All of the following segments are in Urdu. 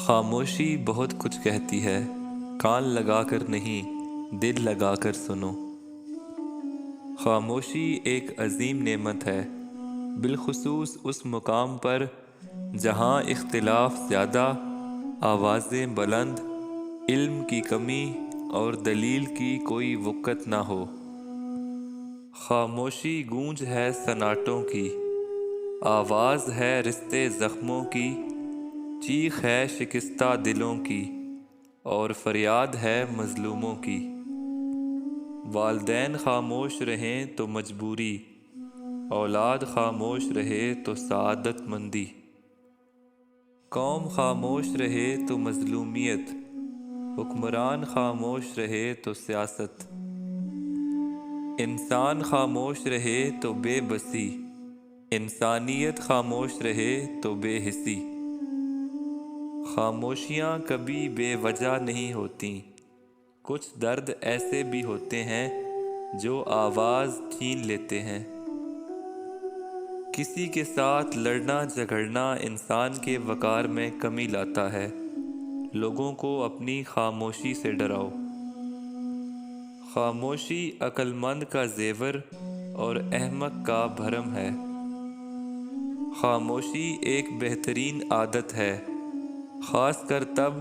خاموشی بہت کچھ کہتی ہے، کان لگا کر نہیں، دل لگا کر سنو۔ خاموشی ایک عظیم نعمت ہے، بالخصوص اس مقام پر جہاں اختلاف زیادہ، آوازیں بلند، علم کی کمی اور دلیل کی کوئی وقت نہ ہو۔ خاموشی گونج ہے سناٹوں کی، آواز ہے رشتے زخموں کی، چیخ ہے شکستہ دلوں کی، اور فریاد ہے مظلوموں کی۔ والدین خاموش رہیں تو مجبوری، اولاد خاموش رہے تو سعادت مندی۔ قوم خاموش رہے تو مظلومیت، حکمران خاموش رہے تو سیاست۔ انسان خاموش رہے تو بے بسی، انسانیت خاموش رہے تو بے حسی۔ خاموشیاں کبھی بے وجہ نہیں ہوتیں، کچھ درد ایسے بھی ہوتے ہیں جو آواز چھین لیتے ہیں۔ کسی کے ساتھ لڑنا جھگڑنا انسان کے وقار میں کمی لاتا ہے۔ لوگوں کو اپنی خاموشی سے ڈراؤ۔ خاموشی عقل مند کا زیور اور احمق کا بھرم ہے۔ خاموشی ایک بہترین عادت ہے، خاص کر تب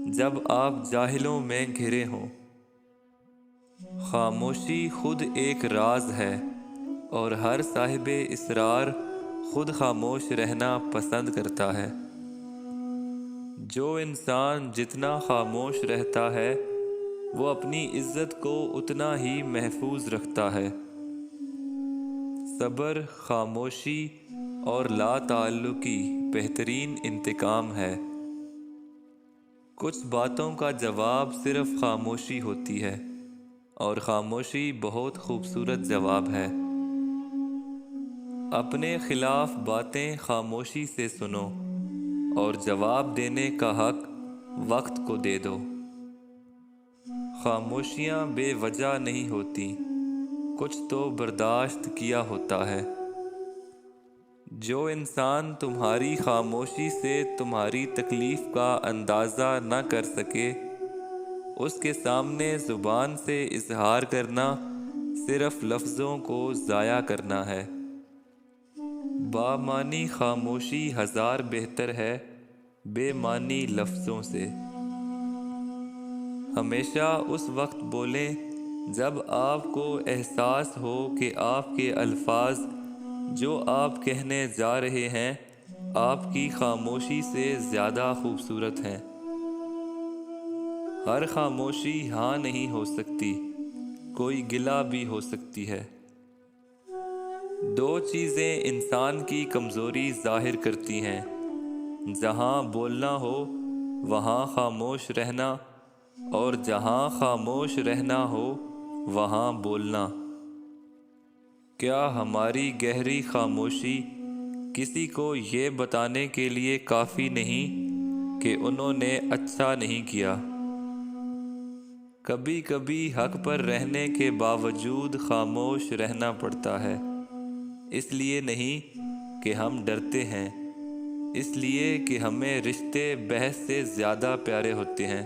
جب آپ جاہلوں میں گھرے ہوں۔ خاموشی خود ایک راز ہے، اور ہر صاحب اسرار خود خاموش رہنا پسند کرتا ہے۔ جو انسان جتنا خاموش رہتا ہے وہ اپنی عزت کو اتنا ہی محفوظ رکھتا ہے۔ صبر، خاموشی اور لا تعلقی بہترین انتقام ہے۔ کچھ باتوں کا جواب صرف خاموشی ہوتی ہے، اور خاموشی بہت خوبصورت جواب ہے۔ اپنے خلاف باتیں خاموشی سے سنو، اور جواب دینے کا حق وقت کو دے دو۔ خاموشیاں بے وجہ نہیں ہوتیں، کچھ تو برداشت کیا ہوتا ہے۔ جو انسان تمہاری خاموشی سے تمہاری تکلیف کا اندازہ نہ کر سکے، اس کے سامنے زبان سے اظہار کرنا صرف لفظوں کو ضائع کرنا ہے۔ بامعنی خاموشی ہزار بہتر ہے بے معنی لفظوں سے۔ ہمیشہ اس وقت بولیں جب آپ کو احساس ہو کہ آپ کے الفاظ جو آپ کہنے جا رہے ہیں آپ کی خاموشی سے زیادہ خوبصورت ہیں۔ ہر خاموشی ہاں نہیں ہو سکتی، کوئی گلہ بھی ہو سکتی ہے۔ دو چیزیں انسان کی کمزوری ظاہر کرتی ہیں، جہاں بولنا ہو وہاں خاموش رہنا، اور جہاں خاموش رہنا ہو وہاں بولنا۔ کیا ہماری گہری خاموشی کسی کو یہ بتانے کے لیے کافی نہیں کہ انہوں نے اچھا نہیں کیا؟ کبھی کبھی حق پر رہنے کے باوجود خاموش رہنا پڑتا ہے، اس لیے نہیں کہ ہم ڈرتے ہیں، اس لیے کہ ہمیں رشتے بحث سے زیادہ پیارے ہوتے ہیں۔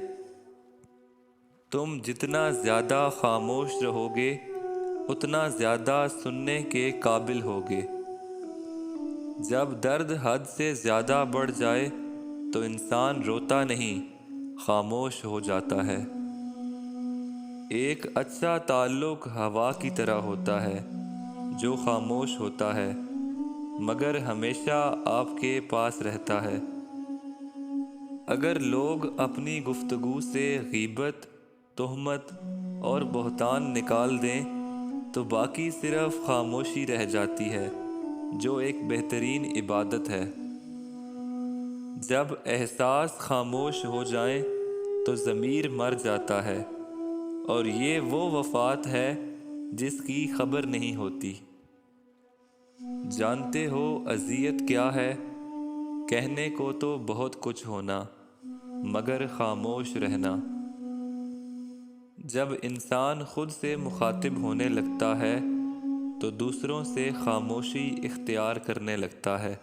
تم جتنا زیادہ خاموش رہو گے اتنا زیادہ سننے کے قابل ہوگے۔ جب درد حد سے زیادہ بڑھ جائے تو انسان روتا نہیں، خاموش ہو جاتا ہے۔ ایک اچھا تعلق ہوا کی طرح ہوتا ہے جو خاموش ہوتا ہے مگر ہمیشہ آپ کے پاس رہتا ہے۔ اگر لوگ اپنی گفتگو سے غیبت، تہمت اور بہتان نکال دیں تو باقی صرف خاموشی رہ جاتی ہے، جو ایک بہترین عبادت ہے۔ جب احساس خاموش ہو جائیں تو ضمیر مر جاتا ہے، اور یہ وہ وفات ہے جس کی خبر نہیں ہوتی۔ جانتے ہو اذیت کیا ہے؟ کہنے کو تو بہت کچھ ہونا، مگر خاموش رہنا۔ جب انسان خود سے مخاطب ہونے لگتا ہے تو دوسروں سے خاموشی اختیار کرنے لگتا ہے۔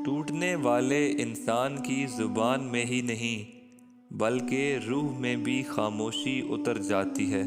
ٹوٹنے والے انسان کی زبان میں ہی نہیں بلکہ روح میں بھی خاموشی اتر جاتی ہے۔